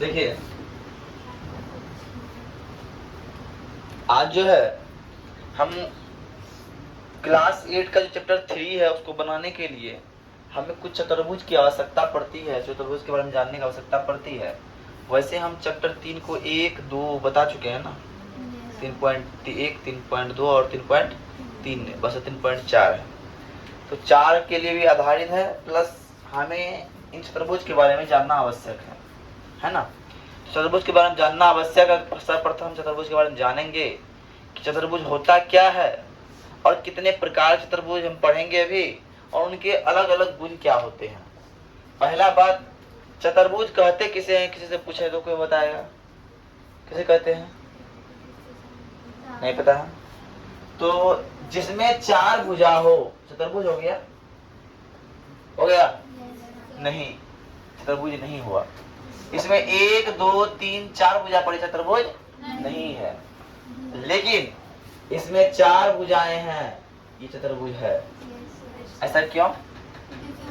देखिए आज जो है हम क्लास 8 का जो चैप्टर 3 है उसको बनाने के लिए हमें कुछ चतुर्भुज की आवश्यकता पड़ती है, चतुर्भुज के बारे में जानने की आवश्यकता पड़ती है। वैसे हम चैप्टर 3 को 1, 2 बता चुके हैं ना, 3.1, 3.2 और 3.3, बस 3.4 है। तो 4 के लिए भी आधारित है, प्लस हमें इन चतुर्भुज के बारे में जानना आवश्यक है ना। चतुर्भुज के बारे में जानना आवश्यक है। सर्वप्रथम चतुर्भुज के बारे में जानेंगे कि चतुर्भुज होता क्या है और कितने प्रकार चतुर्भुज हम पढ़ेंगे अभी, और उनके अलग अलग गुण क्या होते हैं। पहला बात, चतुर्भुज कहते किसे हैं? किसी से पूछे तो कोई बताएगा किसे कहते हैं? नहीं पता है? तो जिसमें 4 भुजा हो चतुर्भुज हो गया? हो गया? नहीं, चतुर्भुज नहीं हुआ। इसमें 1, 2, 3, 4 भुजा पड़ी, चतुर्भुज नहीं है। लेकिन इसमें 4 भुजाएं हैं, ये चतुर्भुज है। ऐसा क्यों?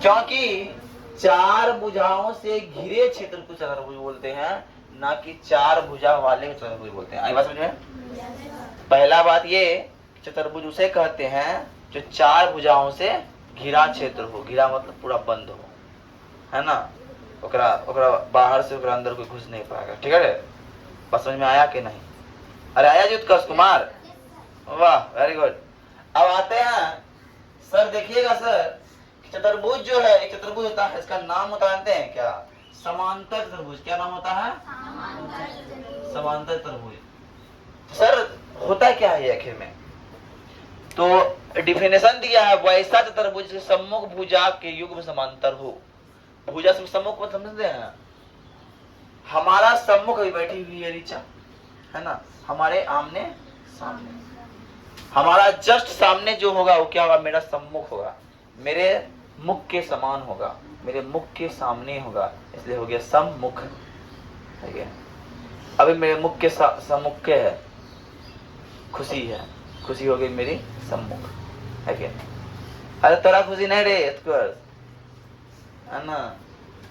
क्योंकि 4 भुजाओं से घिरे क्षेत्र को चतुर्भुज बोलते हैं, ना कि 4 भुजा वाले को चतुर्भुज बोलते हैं। आई बात समझ में? पहला बात ये, चतुर्भुज उसे कहते हैं जो 4 भुजाओं से घिरा क्षेत्र हो। घिरा मतलब पूरा बंद हो, है ना। ओकरा बाहर से ओकरा अंदर कोई घुस नहीं पाएगा। ठीक है, बात समझ में आया कि नहीं? अरे आया जी उत्कर्ष कुमार, वाह वेरी गुड। अब आते हैं सर, देखिएगा सर, चतुर्भुज जो है एक चतुर्भुज होता है, इसका नाम होता है, जानते हैं क्या? समांतर चतुर्भुज। क्या नाम होता है? समांतर चतुर्भुज। सर होता क्या है ये आखिर में? तो डिफिनेशन दिया है, वैसा चतुर्भुज सम्मुख भुजा के युग्म समांतर हो। भुजा से सम्मुख को समझते हैं? हमारा सम्मुख अभी बैठी हुई है ऋचा, है ना, हमारे आमने सामने। हमारा जस्ट सामने जो होगा वो क्या होगा? मेरा सम्मुख होगा, मेरे मुख के समान होगा, मेरे मुख के सामने होगा, इसलिए हो गया सम्मुख। ठीक है, अभी मेरे मुख के सम्मुख के है खुशी है, खुशी हो गई मेरी सम्मुख, है क्या? अरे तोरा खुशी नहीं रे, है ना।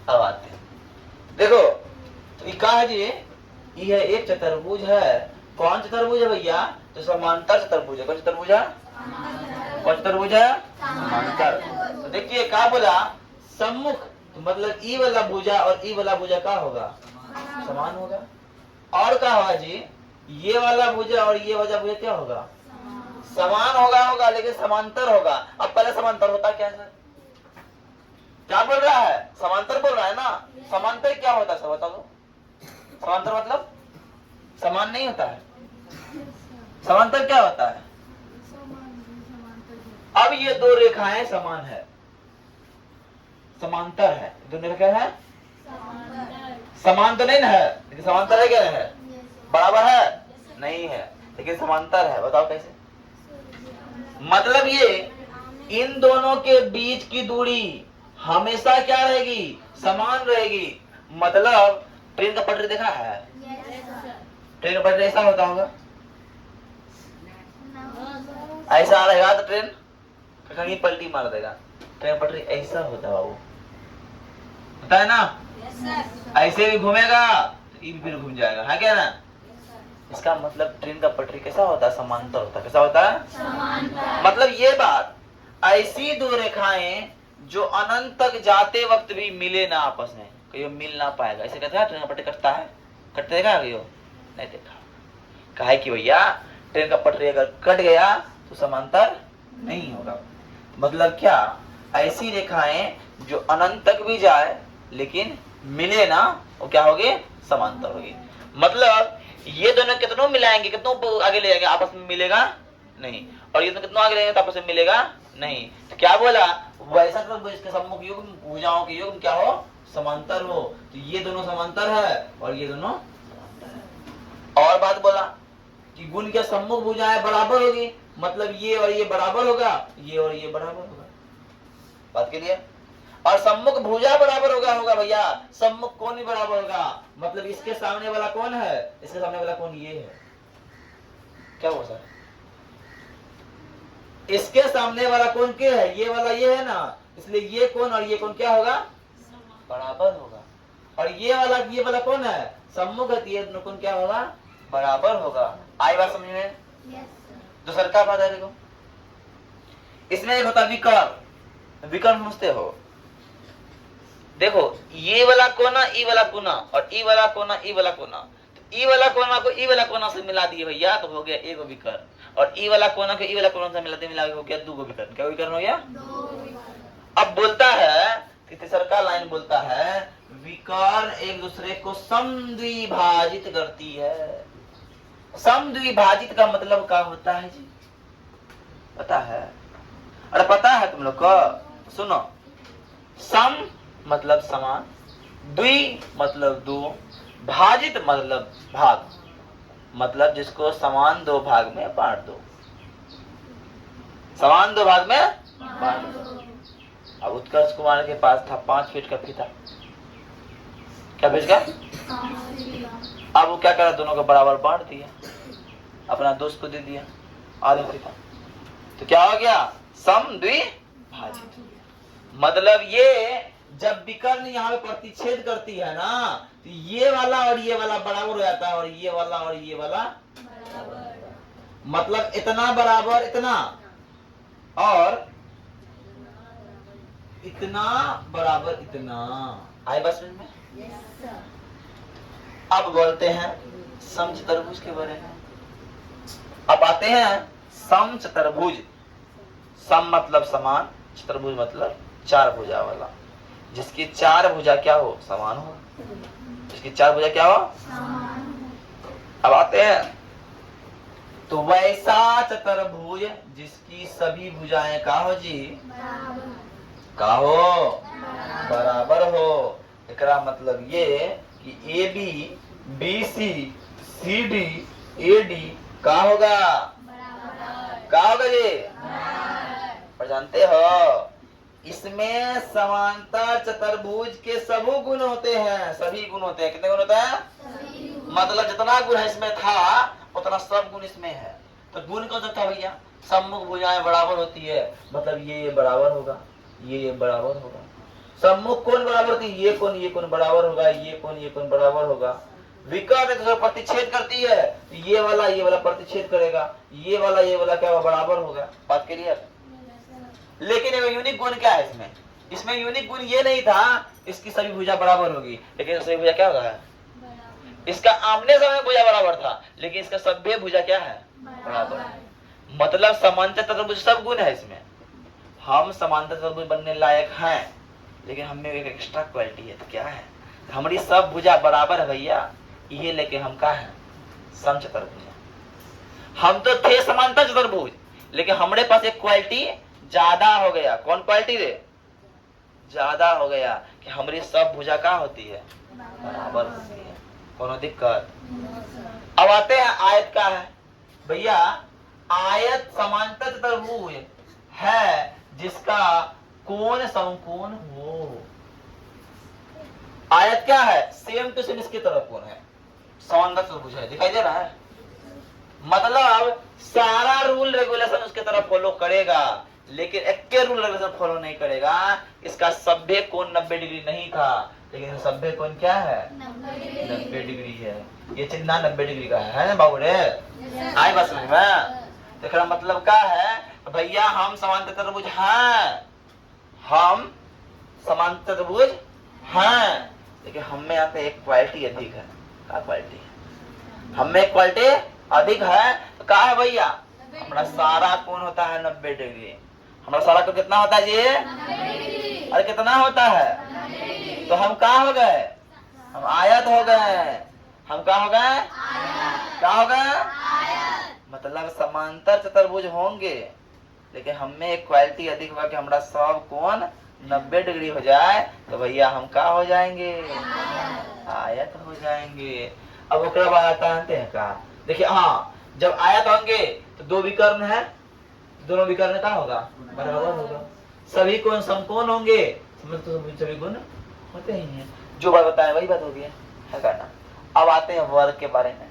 अब आते हैं, देखो तो क्या है जी? ये है एक चतुर्भुज है। कौन चतुर्भुज है भैया? तो समांतर चतुर्भुज है। कौन चतुर्भुज है? कौन चतुर्भुज है? समांतर। तो देखिए क्या बोला, सम्मुख, तो मतलब ई वाला भुजा और ई वाला भुजा क्या होगा? समान होगा। और क्या होगा जी? ये वाला भुजा और ये वाला भुजा क्या होगा? समान होगा, लेकिन समांतर होगा। अब पहले समांतर होता क्या है? क्या बोल रहा है? समांतर बोल रहा है ना। समांतर क्या होता है सब बता दो। समांतर मतलब समान नहीं होता है। समांतर क्या होता है? अब ये 2 रेखाएं समान है, समांतर है। दोनों क्या है? समान तो नहीं है, लेकिन समांतर है। क्या है? बराबर है? नहीं है, लेकिन समांतर है। बताओ कैसे? मतलब ये इन दोनों के बीच की दूरी हमेशा क्या रहेगी? समान रहेगी। मतलब ट्रेन का पटरी देखा है? ट्रेन का पटरी ऐसा होता होगा, ऐसा रहेगा तो ट्रेन कहीं पलटी मार देगा। ट्रेन पटरी ऐसा होता है बाबू, होता है ना। ऐसे भी घूमेगा तो ये भी फिर घूम जाएगा, है क्या ना। इसका मतलब ट्रेन का पटरी कैसा होता है? समांतर होता है। कैसा होता है? समांतर। मतलब ये बात, ऐसी 2 रेखाएं जो अनंत तक जाते वक्त भी मिले ना आपस में, कहीं मिल ना पाएगा। ऐसे कहते हैं ट्रेन का पटरी कटता है, कटते देखा कहीं? नहीं देखा। काहे कि भैया ट्रेन का पटरी अगर कट गया तो समांतर नहीं होगा। मतलब क्या? ऐसी रेखाएं जो अनंत तक भी जाए लेकिन मिले ना, वो क्या होगी? समांतर होगी। मतलब ये दोनों कितनों मिलाएंगे, कितनों आगे ले जाएंगे, आपस में मिलेगा नहीं। और ये दोनों कितनों आगे लेंगे तो आपस में मिलेगा नहीं। तो क्या बोला? वैसा तो इसके सम्मुख युग्म भुजाओं के युग्म क्या हो? समांतर हो। तो ये दोनों समांतर है और ये दोनों समांतर है। और बात बोला कि गुण के सम्मुख भुजाएं बराबर होगी, मतलब ये और ये बराबर होगा, ये और ये बराबर होगा। बात के लिए। और सम्मुख भुजा बराबर होगा भैया, सम्मुख कोण भी बराबर होगा। मतलब इसके सामने वाला कौन है? इसके सामने वाला कौन ये है। क्या हुआ सर? इसके सामने वाला कौन क्या है? ये वाला ये है ना, इसलिए ये कौन और ये कौन क्या होगा? बराबर होगा। और ये वाला कौन है? सम्मुख है, ये दोनों कौन क्या होगा? बराबर होगा। आई बात समझ में? दूसरा क्या बात है? देखो इसमें एक होता है विकर्ण। विकर्ण समझते हो? देखो ये वाला कोना ई वाला कोना और ई वाला कोना ई वाला कोना, तो ई वाला कोना को ई वाला कोना से मिला दिए भैया तो हो गया एक विकर्ण, और ई वाला कोना को ई वाला कोना से मिला हो गया दो विकर्ण। क्या विकर्ण हो गया? अब बोलता है कि तीसरा लाइन बोलता है विकर्ण एक दूसरे को समद्विभाजित करती है। समद्विभाजित का मतलब क्या होता है जी? पता है? अरे पता है तुम लोग को? सुनो, सम मतलब समान, द्वि मतलब दो, भाजित मतलब भाग, मतलब जिसको समान दो भाग में बांट दो। समान दो भाग में बांट दो। अब उत्कर्ष कुमार के पास था 5 फीट का फीता। क्या फीट का? अब वो क्या करा? दोनों को बराबर बांट दिया, अपना दोस्त को दे दिया आधा फीता। तो क्या हो गया? समद्विभाजित। मतलब ये जब विकर्ण यहाँ पे प्रतिच्छेद करती है ना, तो ये वाला और ये वाला बराबर हो जाता है, और ये वाला और ये वाला बराबर। मतलब इतना बराबर इतना और इतना बराबर इतना। आए बस में? अब बोलते हैं समचतुर्भुज के बारे में। अब आते हैं समचतुर्भुज। सम मतलब समान, चतुर्भुज मतलब चार भुजा वाला। जिसकी चार भुजा क्या हो? समान हो। जिसकी चार भुजा क्या हो? अब आते हैं तो वैसा चतुर्भुज जिसकी सभी भुजाएं का हो जी? का हो? बराबर हो। एकरा मतलब ये कि A B, B C, C D, A D का होगा? का होगा जी? पर जानते हो इसमें समांतर चतुर्भुज के सभी गुण होते हैं। सभी गुण होते हैं। कितने गुण होते हैं? मतलब जितना गुण है इसमें था उतना सब गुण इसमें है। तो गुण कौन सा था भैया? सम्मुख भुजाएं बराबर होती है, मतलब ये बराबर होगा, ये बराबर होगा। सम्मुख कौन बराबर होती है? ये कौन बराबर होगा, ये कौन बराबर होगा। विकर्ण एक दूसरे प्रतिच्छेद करती है, तो ये वाला प्रतिच्छेद करेगा, ये वाला क्या बराबर होगा। बात क्लियर? लेकिन एक यूनिक गुण क्या है इसमें? इसमें यूनिक गुण ये नहीं था इसकी सभी भुजा बराबर होगी, लेकिन सभी भुजा क्या होगा? इसका आमने सामने भुजा बराबर था, लेकिन इसका सभ्य भुजा क्या है? बराबर। मतलब समांतर चतुर्भुज सब गुण है इसमें। हम समांतर चतुर्भुज बनने लायक हैं, लेकिन हमें एक एक्स्ट्रा क्वालिटी है। तो क्या है? हमारी सब भुजा बराबर है भैया, ये लेके हम क्या है? समचतुर्भुज। हम तो थे समांतर चतुर्भुज, लेकिन हमारे पास एक क्वालिटी ज्यादा हो गया। कौन क्वालिटी रे? ज्यादा हो गया कि हमारी सब भुजा क्या होती है? बराबर होती है। कोनो दिक्कत? अब आते हैं आयत का है भैया। आयत समांतर चतुर्भुज है जिसका कोण समकोण हो। आयत क्या है? सेम टू सेम इसकी तरफ कोण है, समांतर चतुर्भुज है। दिखाई दे रहा है? मतलब सारा रूल रेगुलेशन उसके तरफ फॉलो करेगा, लेकिन एक रूल रेगुलेशन फॉलो नहीं करेगा। इसका सभ्य कोण 90 डिग्री नहीं था, लेकिन सभ्य कोण क्या है? 90 डिग्री है। ये चिन्ह 90 डिग्री का है ना बाबू रे? आए बस में देखना मतलब क्या है भैया? हम समांतर चतुर्भुज हैं, हम समांतर चतुर्भुज हैं, लेकिन हमें यहाँ पे एक क्वालिटी अधिक है। क्या क्वालिटी है? हमें एक क्वालिटी अधिक है। तो क्या है भैया? हमारा सारा कोण होता है 90 डिग्री। हमारा सारा कोण कितना होता है जी? अरे कितना होता है? तो हम क्या हो गए? हम आयत हो गए। हम क्या हो गए? क्या हो गए? मतलब समांतर चतुर्भुज होंगे, लेकिन हमें एक क्वालिटी अधिक होगा कि हमारा सब कोण 90 डिग्री हो जाए, तो भैया हम क्या हो जाएंगे? आयत हो जाएंगे। अब ओकरा बाद आता है का? देखिए हाँ, जब आयत होंगे तो दो विकर्ण है, दोनों विकर्ण का होगा? बराबर होगा। सभी कोण समकोण होंगे, सभी गुण होते ही हैं। जो बात बताया वही बात हो गया है करना। अब आते हैं वर्ग के बारे में।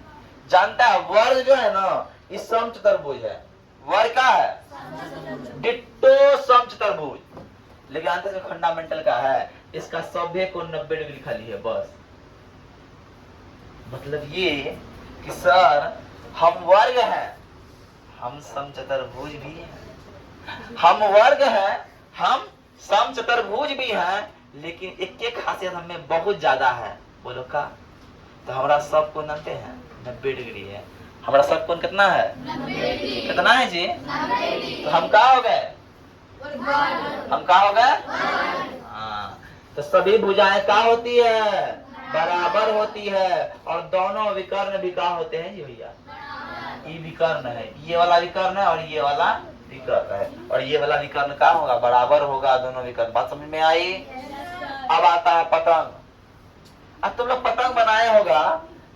जानता है वर्ग जो है ना, इस समचतुर्भुज है। वर्ग का है? डिट्टो समचतुर्भुज। लेकिन अंत में फंडामेंटल का है, इसका सभ्य कोण 90 डिग्री खाली है बस। मतलब ये कि सर हम वर्ग हैं, हम समचतुर्भुज भी हैं। हम वर्ग हैं, हम समचतुर्भुज भी हैं, लेकिन एक एक खासियत हमें बहुत ज्यादा है। बोलो का? तो हमारा सब कोण जानते हैं 90 डिग्री है। हमारा सब कोण कितना है? 90 डिग्री। कितना है जी? 90 डिग्री। तो हम कहाँ हो गए? हम कहाँ हो गए? हाँ, तो सभी भुजाएं कहाँ होती है? बराबर होती है। और दोनों विकर्ण भी कहाँ होते हैं जी भैया? ये विकर्ण है, ये वाला विकर्ण है और ये वाला विकर्ण है। और ये वाला विकर्ण कहाँ होगा? बराबर होगा दोनों विकर्ण। बात समझ में आई? अब आता है पतंग। अब तुम लोग पतंग बनाए होगा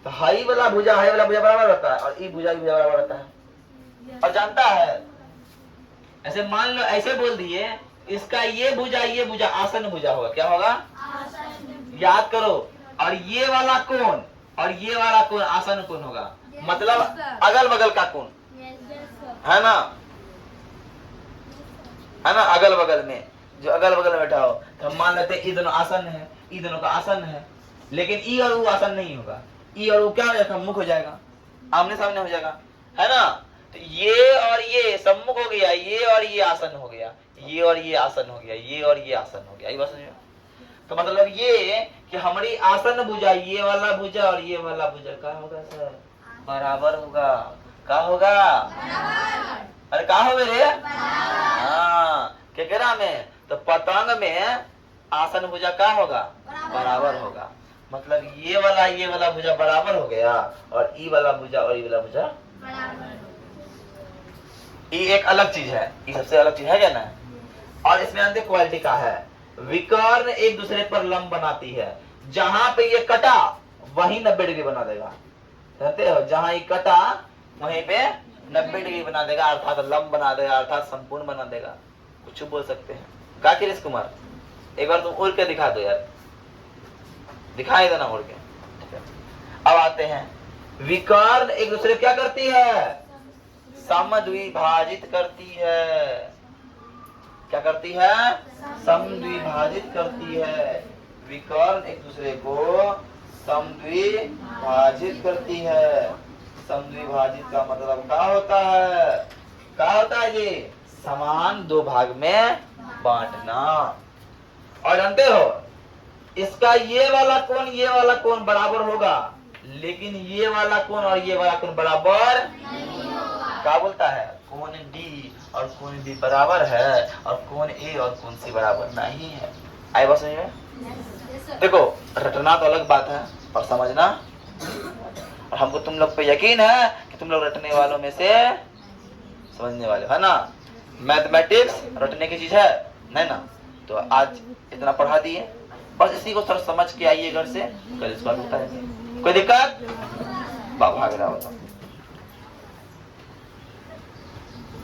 तो हाई वाला भुजा बराबर होता है और ई भुजा भी बराबर होता है। और जानता है, ऐसे मान लो, ऐसे बोल दिए इसका ये भुजा आसन भुजा होगा। क्या होगा? याद करो। और ये वाला कोण और ये वाला कोण आसन कोण होगा, मतलब अगल बगल का कोण, है ना? है ना? अगल बगल में, जो अगल बगल में बैठा हो, तो हम मान लेते हैं ये दोनों आसन है, ये दोनों का आसन है, लेकिन ई और वो आसन नहीं होगा। ई और वो क्या हो जाएगा? मुख हो जाएगा, आमने सामने हो जाएगा, है ना? तो ये और ये सम्मुख हो गया, ये और ये आसन हो गया, ये और ये आसन हो गया, ये और ये आसन हो गया। ये बात समझो? तो मतलब ये कि हमारी आसन भुजा, ये वाला भुजा और ये वाला भुजा क्या होगा सर? बराबर होगा। क्या होगा? अरे क्या हो रे? हाँ, केकरा में? तो पतंग में आसन भुजा क्या होगा? बराबर होगा। मतलब ये वाला भुजा बराबर हो गया और ई वाला भुजा और ई वाला भुजा बराबर। ये एक अलग चीज है, ये सबसे अलग चीज है क्या ना? और इसमें अंतिम क्वालिटी का है, विकर्ण एक दूसरे पर लंब बनाती है। जहां पे ये कटा वहीं 90 डिग्री बना देगा। जानते हो, जहां ये कटा वहीं पे 90 डिग्री बना देगा, अर्थात लंब बना देगा, अर्थात संपूर्ण बना देगा। कुछ बोल सकते हैं का किरीश कुमार? एक बार तुम उड़ के दिखा दो यार, दिखाई देना उड़ के। अब आते हैं, विकर्ण एक दूसरे क्या करती है? समद्विभाजित करती है। क्या करती है? समद्विभाजित करती है। विकर्ण एक दूसरे को समद्विभाजित करती है। समद्विभाजित का मतलब क्या होता है? क्या होता है जी? समान दो भाग में बांटना। और जानते हो, इसका ये वाला कोण बराबर होगा, लेकिन ये वाला कोण और ये वाला कोण बराबर नहीं होगा। क्या बोलता है? कोण डी और कोण डी बराबर है और कोण ए और कोण सी बराबर नहीं है। आई बात समझ में? देखो, रटना तो अलग बात है और समझना, और हमको तुम लोग पे यकीन है कि तुम लोग रटने वालों में से समझने वाले, है ना? मैथमेटिक्स रटने की चीज है नहीं ना? तो आज इतना पढ़ा दिए, बस इसी को सर समझ के आइए घर से, कल इस बात होता है। कोई दिक्कत? भाग रहा होता।